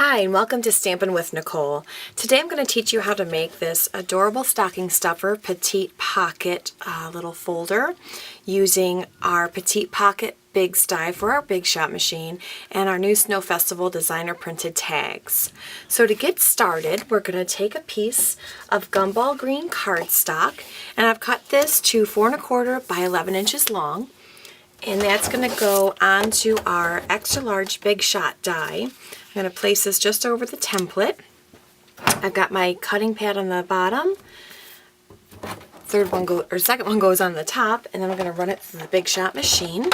Hi, and welcome to Stampin' with Nicole. Today I'm going to teach you how to make this adorable stocking stuffer Petite pocket little folder using our Petite pocket big sty for our big shot machine and our new Snow Festival designer printed tags. So to get started, we're going to take a piece of gumball green cardstock, and I've cut this to 4 1/4 by 11 inches long. And that's going to go onto our extra large big shot die. I'm going to place this just over the template. I've got my cutting pad on the bottom. Second one goes on the top, and then I'm going to run it through the big shot machine.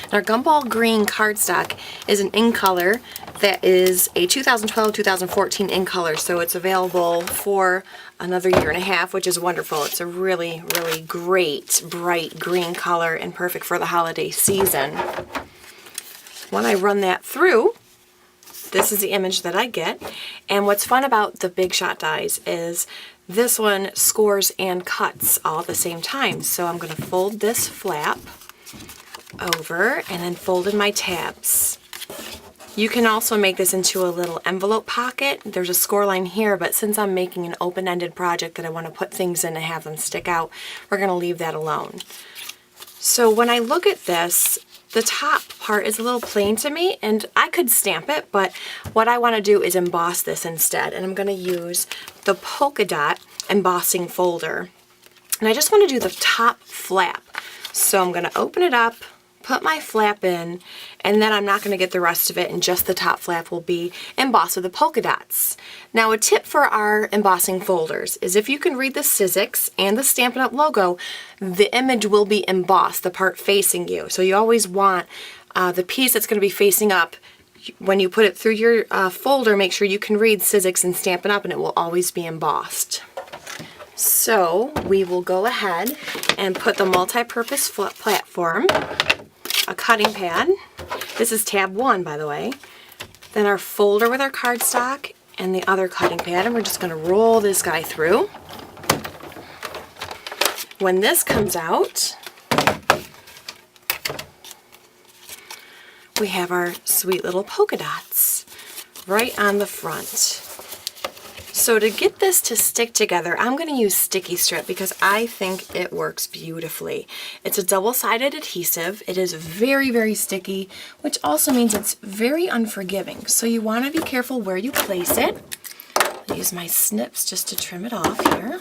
And our gumball green cardstock is an in color that is a 2012-2014 in color, so it's available for another 1.5 years, which is wonderful. It's a really, really great bright green color and perfect for the holiday season. When I run that through, this is the image that I get. And what's fun about the big shot dies is this one scores and cuts all at the same time. So I'm going to fold this flap over and then fold in my tabs. You can also make this into a little envelope pocket. There's a score line here, but since I'm making an open-ended project that I want to put things in and have them stick out, we're going to leave that alone. So when I look at this, the top part is a little plain to me, and I could stamp it, but what I want to do is emboss this instead, and I'm going to use the polka dot embossing folder. And I just want to do the top flap. So I'm going to open it up, put my flap in, and then I'm not going to get the rest of it, and just the top flap will be embossed with the polka dots. Now, a tip for our embossing folders is if you can read the Sizzix and the Stampin' Up! Logo, the image will be embossed, the part facing you. So you always want the piece that's going to be facing up. When you put it through your folder, make sure you can read Sizzix and Stampin' Up! And it will always be embossed. So we will go ahead and put the multi-purpose platform, a cutting pad. This is tab 1, by the way. Then our folder with our cardstock and the other cutting pad, and we're just going to roll this guy through. When this comes out, we have our sweet little polka dots right on the front. So to get this to stick together, I'm going to use sticky strip because I think it works beautifully. It's a double-sided adhesive. It is very, very sticky, which also means it's very unforgiving. So you want to be careful where you place it. I'll use my snips just to trim it off here.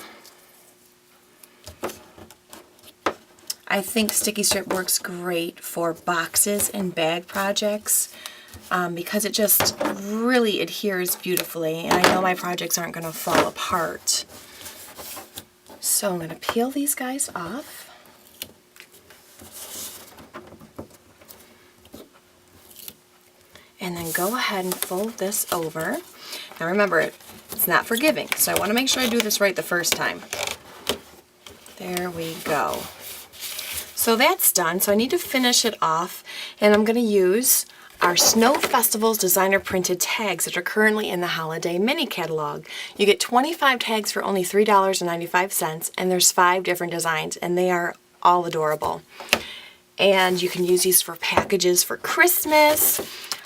I think sticky strip works great for boxes and bag projects. Because it just really adheres beautifully, and I know my projects aren't going to fall apart. So I'm going to peel these guys off. And then go ahead and fold this over. Now remember, it's not forgiving, so I want to make sure I do this right the first time. There we go. So that's done, so I need to finish it off, and I'm going to use our Snow Festival's designer printed tags that are currently in the holiday mini catalog. You get 25 tags for only $3.95, and there's 5 different designs, and they are all adorable. And you can use these for packages for Christmas.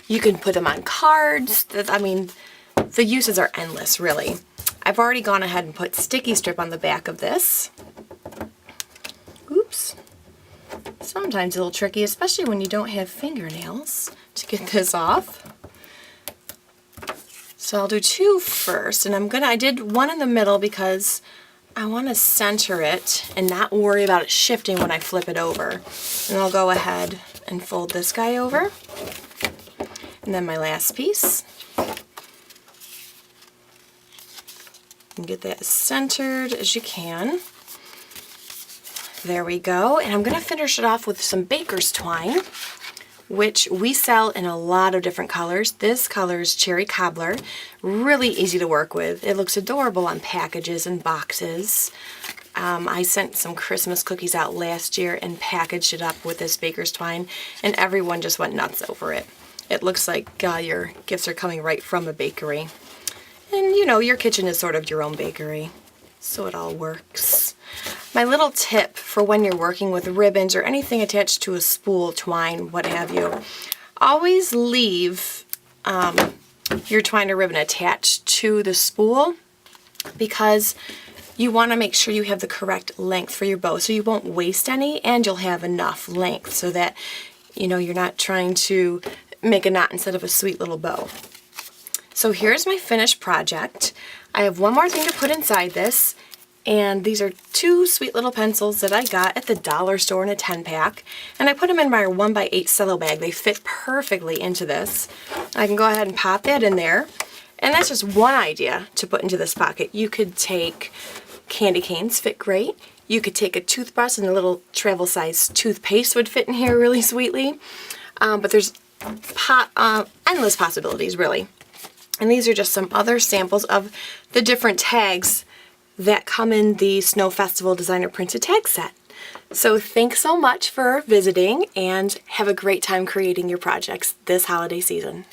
You can put them on cards. I mean, the uses are endless, really. I've already gone ahead and put sticky strip on the back of this. Oops. Sometimes a little tricky, especially when you don't have fingernails to get this off. So I'll do 2 first, and I did 1 in the middle because I want to center it and not worry about it shifting when I flip it over. And I'll go ahead and fold this guy over. And then my last piece. And get that as centered as you can. There we go, and I'm going to finish it off with some baker's twine, which we sell in a lot of different colors. This color is Cherry Cobbler, really easy to work with. It looks adorable on packages and boxes. I sent some Christmas cookies out last year and packaged it up with this baker's twine, and everyone just went nuts over it. It looks like your gifts are coming right from a bakery. And you know, your kitchen is sort of your own bakery, so it all works. My little tip for when you're working with ribbons or anything attached to a spool, twine, what have you, always leave your twine or ribbon attached to the spool, because you want to make sure you have the correct length for your bow so you won't waste any, and you'll have enough length so that, you know, you're not trying to make a knot instead of a sweet little bow. So here's my finished project. I have one more thing to put inside this, and these are 2 sweet little pencils that I got at the dollar store in a 10-pack, and I put them in my 1x8 cello bag. They fit perfectly into this. I can go ahead and pop that in there, and that's just one idea to put into this pocket. You could take candy canes, fit great. You could take a toothbrush, and a little travel size toothpaste would fit in here really sweetly. But there's endless possibilities, really. And these are just some other samples of the different tags that come in the Snow Festival Designer Printed Tag Set. So thanks so much for visiting, and have a great time creating your projects this holiday season.